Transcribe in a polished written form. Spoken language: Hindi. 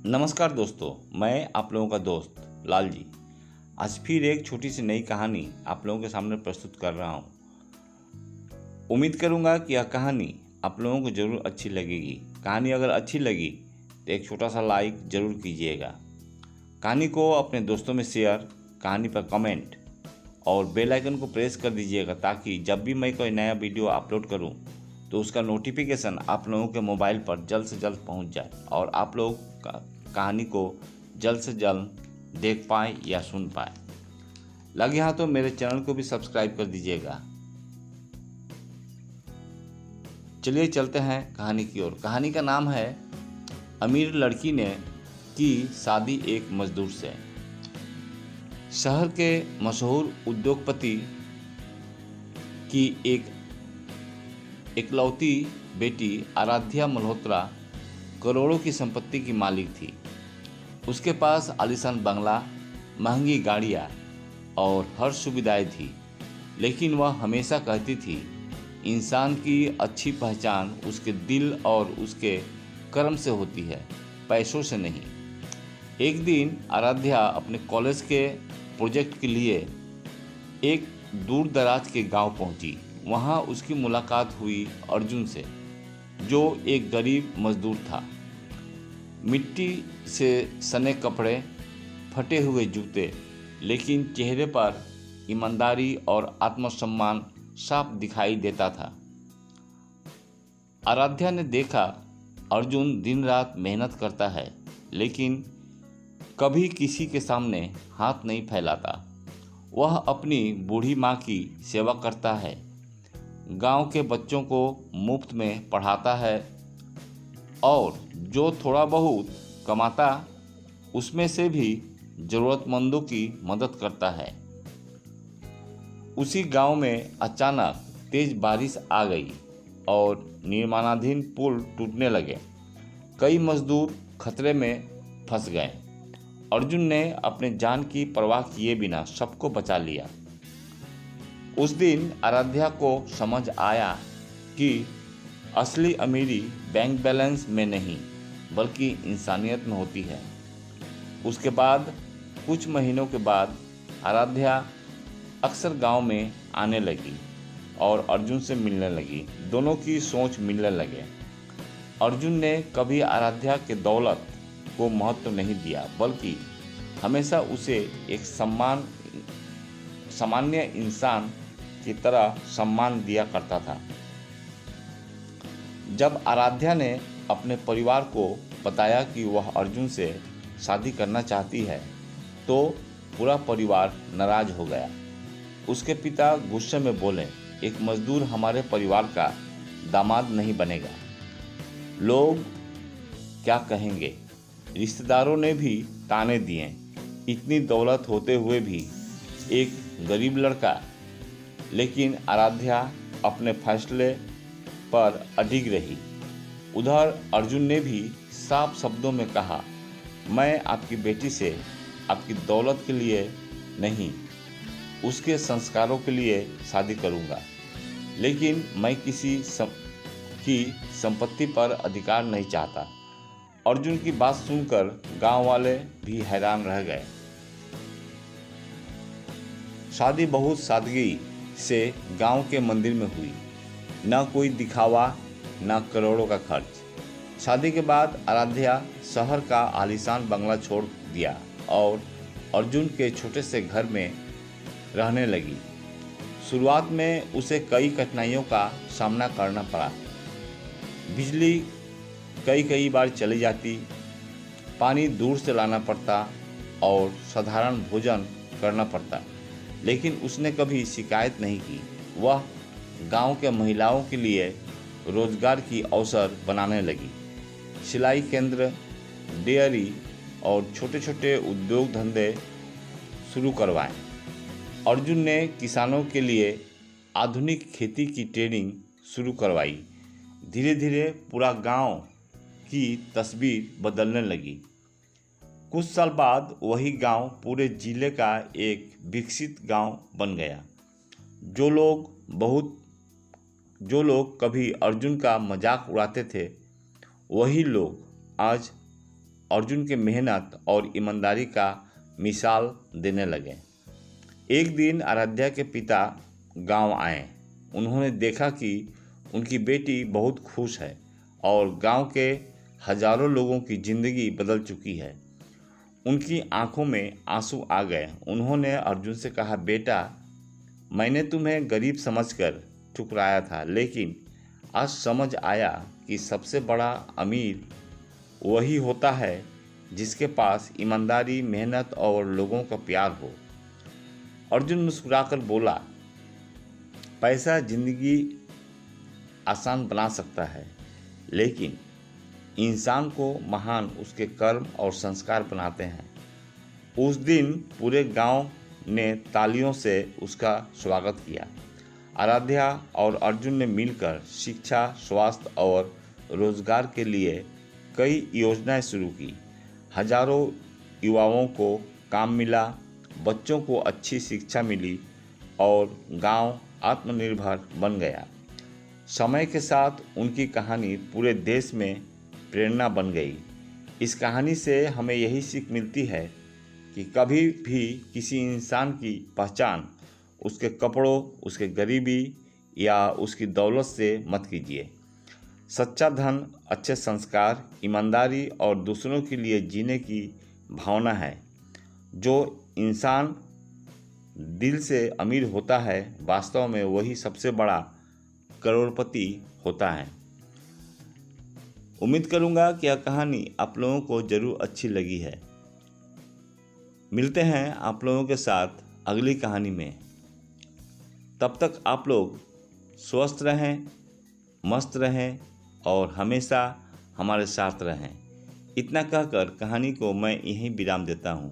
नमस्कार दोस्तों, मैं आप लोगों का दोस्त लाल जी आज फिर एक छोटी सी नई कहानी आप लोगों के सामने प्रस्तुत कर रहा हूँ। उम्मीद करूँगा कि यह कहानी आप लोगों को ज़रूर अच्छी लगेगी। कहानी अगर अच्छी लगी तो एक छोटा सा लाइक ज़रूर कीजिएगा। कहानी को अपने दोस्तों में शेयर, कहानी पर कमेंट और बेल आइकन को प्रेस कर दीजिएगा ताकि जब भी मैं कोई नया वीडियो अपलोड करूँ तो उसका नोटिफिकेशन आप लोगों के मोबाइल पर जल्द से जल्द पहुंच जाए और आप लोग कहानी को जल्द से जल्द देख पाएँ या सुन पाएँ। लगे हाँ तो मेरे चैनल को भी सब्सक्राइब कर दीजिएगा। चलिए चलते हैं कहानी की ओर। कहानी का नाम है अमीर लड़की ने की शादी एक मजदूर से। शहर के मशहूर उद्योगपति की इकलौती बेटी आराध्या मल्होत्रा करोड़ों की संपत्ति की मालिक थी। उसके पास आलीशान बंगला, महंगी गाड़ियाँ और हर सुविधाएं थी, लेकिन वह हमेशा कहती थी इंसान की अच्छी पहचान उसके दिल और उसके कर्म से होती है, पैसों से नहीं। एक दिन आराध्या अपने कॉलेज के प्रोजेक्ट के लिए एक दूर दराज के गांव पहुंची। वहां उसकी मुलाकात हुई अर्जुन से, जो एक गरीब मजदूर था। मिट्टी से सने कपड़े, फटे हुए जूते, लेकिन चेहरे पर ईमानदारी और आत्मसम्मान साफ दिखाई देता था। आराध्या ने देखा अर्जुन दिन रात मेहनत करता है, लेकिन कभी किसी के सामने हाथ नहीं फैलाता। वह अपनी बूढ़ी माँ की सेवा करता है, गांव के बच्चों को मुफ्त में पढ़ाता है और जो थोड़ा बहुत कमाता उसमें से भी ज़रूरतमंदों की मदद करता है। उसी गांव में अचानक तेज बारिश आ गई और निर्माणाधीन पुल टूटने लगे। कई मजदूर खतरे में फंस गए। अर्जुन ने अपने जान की परवाह किए बिना सबको बचा लिया। उस दिन आराध्या को समझ आया कि असली अमीरी बैंक बैलेंस में नहीं बल्कि इंसानियत में होती है। उसके बाद कुछ महीनों के बाद आराध्या अक्सर गांव में आने लगी और अर्जुन से मिलने लगी। दोनों की सोच मिलने लगे। अर्जुन ने कभी आराध्या के दौलत को महत्व नहीं दिया, बल्कि हमेशा उसे एक सामान्य इंसान की तरह सम्मान दिया करता था। जब आराध्या ने अपने परिवार को बताया कि वह अर्जुन से शादी करना चाहती है, तो पूरा परिवार नाराज हो गया। उसके पिता गुस्से में बोले, एक मजदूर हमारे परिवार का दामाद नहीं बनेगा, लोग क्या कहेंगे। रिश्तेदारों ने भी ताने दिए, इतनी दौलत होते हुए भी एक गरीब लड़का। लेकिन आराध्या अपने फैसले पर अडिग रही। उधर अर्जुन ने भी साफ शब्दों में कहा, मैं आपकी बेटी से आपकी दौलत के लिए नहीं, उसके संस्कारों के लिए शादी करूंगा, लेकिन मैं किसी की संपत्ति पर अधिकार नहीं चाहता। अर्जुन की बात सुनकर गांव वाले भी हैरान रह गए। शादी बहुत सादगी से गांव के मंदिर में हुई, न कोई दिखावा, न करोड़ों का खर्च। शादी के बाद आराध्या शहर का आलीशान बंगला छोड़ दिया और अर्जुन के छोटे से घर में रहने लगी। शुरुआत में उसे कई कठिनाइयों का सामना करना पड़ा। बिजली कई बार चली जाती, पानी दूर से लाना पड़ता और साधारण भोजन करना पड़ता, लेकिन उसने कभी शिकायत नहीं की। वह गांव के महिलाओं के लिए रोजगार की अवसर बनाने लगी। सिलाई केंद्र, डेयरी और छोटे छोटे उद्योग धंधे शुरू करवाए। अर्जुन ने किसानों के लिए आधुनिक खेती की ट्रेनिंग शुरू करवाई। धीरे धीरे पूरा गांव की तस्वीर बदलने लगी। कुछ साल बाद वही गांव पूरे जिले का एक विकसित गांव बन गया। जो लोग कभी अर्जुन का मजाक उड़ाते थे, वही लोग आज अर्जुन के मेहनत और ईमानदारी का मिसाल देने लगे। एक दिन आराध्या के पिता गांव आए। उन्होंने देखा कि उनकी बेटी बहुत खुश है और गांव के हजारों लोगों की ज़िंदगी बदल चुकी है। उनकी आंखों में आंसू आ गए। उन्होंने अर्जुन से कहा, बेटा, मैंने तुम्हें गरीब समझकर ठुकराया था, लेकिन आज समझ आया कि सबसे बड़ा अमीर वही होता है जिसके पास ईमानदारी, मेहनत और लोगों का प्यार हो। अर्जुन मुस्कुराकर बोला, पैसा जिंदगी आसान बना सकता है, लेकिन इंसान को महान उसके कर्म और संस्कार बनाते हैं। उस दिन पूरे गांव ने तालियों से उसका स्वागत किया। आराध्या और अर्जुन ने मिलकर शिक्षा, स्वास्थ्य और रोजगार के लिए कई योजनाएं शुरू की। हजारों युवाओं को काम मिला, बच्चों को अच्छी शिक्षा मिली और गांव आत्मनिर्भर बन गया। समय के साथ उनकी कहानी पूरे देश में प्रेरणा बन गई। इस कहानी से हमें यही सीख मिलती है कि कभी भी किसी इंसान की पहचान उसके कपड़ों, उसके गरीबी या उसकी दौलत से मत कीजिए। सच्चा धन अच्छे संस्कार, ईमानदारी और दूसरों के लिए जीने की भावना है। जो इंसान दिल से अमीर होता है, वास्तव में वही सबसे बड़ा करोड़पति होता है। उम्मीद करूंगा कि यह कहानी आप लोगों को ज़रूर अच्छी लगी है। मिलते हैं आप लोगों के साथ अगली कहानी में। तब तक आप लोग स्वस्थ रहें, मस्त रहें और हमेशा हमारे साथ रहें। इतना कहकर कहानी को मैं यहीं विराम देता हूँ।